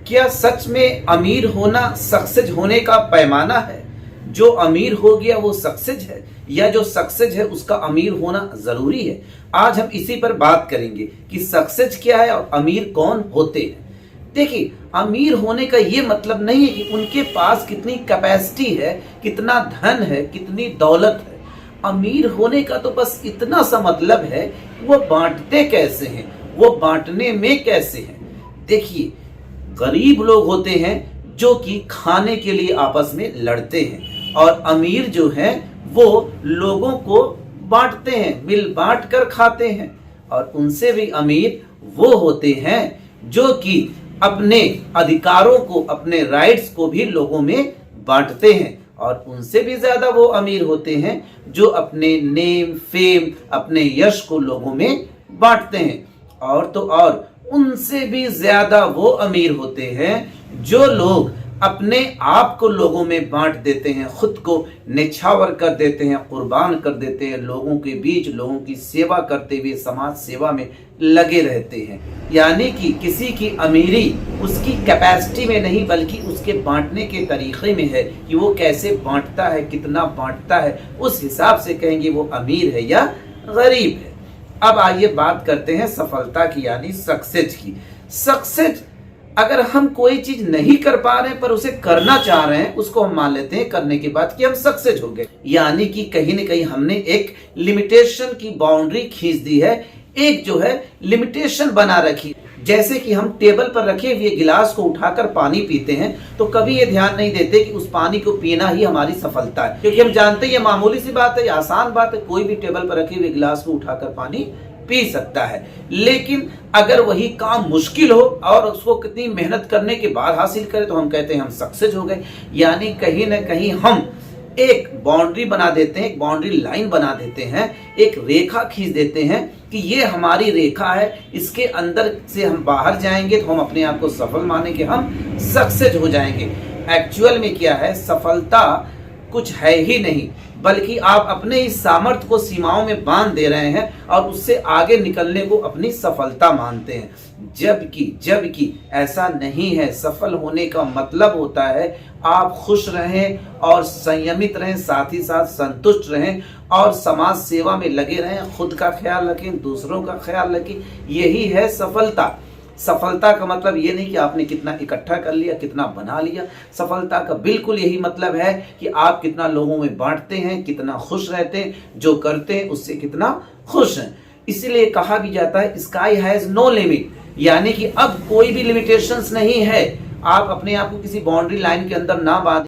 क्या सच में अमीर होना सक्सेस होने का पैमाना है? जो अमीर हो गया वो सक्सेस है, या जो सक्सेस है उसका अमीर होना जरूरी है? आज हम इसी पर बात करेंगे कि सक्सेस क्या है और अमीर कौन होते हैं। देखिए, अमीर होने का ये मतलब नहीं है कि उनके पास कितनी कैपेसिटी है, कितना धन है, कितनी दौलत है। अमीर होने का तो बस इतना सा मतलब है वो बांटते कैसे हैं, वो बांटने में कैसे हैं। देखिए, गरीब लोग होते हैं जो कि खाने के लिए आपस में लड़ते हैं, और अमीर जो हैं वो लोगों को बांटते हैं, मिल बांट कर खाते हैं। और उनसे भी अमीर वो होते हैं जो कि अपने अधिकारों को, अपने राइट्स को भी लोगों में बांटते हैं। और उनसे भी ज्यादा वो अमीर होते हैं जो अपने नेम, फेम, अपने यश को लोगों में बांटते हैं। और तो और उनसे भी ज्यादा वो अमीर होते हैं जो लोग अपने आप को लोगों में बांट देते हैं, खुद को निछावर कर देते हैं, कुर्बान कर देते हैं, लोगों के बीच लोगों की सेवा करते हुए समाज सेवा में लगे रहते हैं। यानी कि किसी की अमीरी उसकी कैपेसिटी में नहीं बल्कि उसके बांटने के तरीके में है कि वो कैसे बांटता है, कितना बांटता है, उस हिसाब से कहेंगे वो अमीर है या गरीब है। अब आइए बात करते हैं सफलता की, यानी सक्सेस की। सक्सेस, अगर हम कोई चीज नहीं कर पा रहे हैं पर उसे करना चाह रहे हैं, उसको हम मान लेते हैं करने के बाद कि हम सक्सेस हो गए। यानी कि कहीं ना कहीं हमने एक लिमिटेशन की बाउंड्री खींच दी है, एक जो है लिमिटेशन बना रखी। जैसे कि हम टेबल पर रखे हुए गिलास को उठाकर पानी पीते हैं तो कभी ये ध्यान नहीं देते कि उस पानी को पीना ही हमारी सफलता है, क्योंकि हम जानते हैं ये मामूली सी बात है, आसान बात है, कोई भी टेबल पर रखे हुए गिलास को उठाकर पानी पी सकता है। लेकिन अगर वही काम मुश्किल हो और उसको कितनी मेहनत करने के बाद हासिल करें तो हम कहते हैं हम सक्सेस हो गए। यानी कहीं ना कहीं हम एक बाउंड्री बना देते हैं, एक बाउंड्री लाइन बना देते हैं, एक रेखा खींच देते हैं कि ये हमारी रेखा है, इसके अंदर से हम बाहर जाएंगे तो हम अपने आप को सफल मानेंगे, हम सक्सेस हो जाएंगे। एक्चुअल में क्या है, सफलता कुछ है ही नहीं, बल्कि आप अपने इस सामर्थ्य को सीमाओं में बांध दे रहे हैं और उससे आगे निकलने को अपनी सफलता मानते हैं। जबकि ऐसा नहीं है। सफल होने का मतलब होता है आप खुश रहें और संयमित रहें, साथ ही साथ संतुष्ट रहें और समाज सेवा में लगे रहें, खुद का ख्याल रखें, दूसरों का ख्याल रखें। यही है सफलता। सफलता का मतलब ये नहीं कि आपने कितना इकट्ठा कर लिया, कितना बना लिया। सफलता का बिल्कुल यही मतलब है कि आप कितना लोगों में बांटते हैं, कितना खुश रहते हैं, जो करते हैं उससे कितना खुश हैं। इसीलिए कहा भी जाता है स्काई हैज नो लिमिट, यानी कि अब कोई भी लिमिटेशंस नहीं है। आप अपने आप को किसी बाउंड्री लाइन के अंदर ना बांध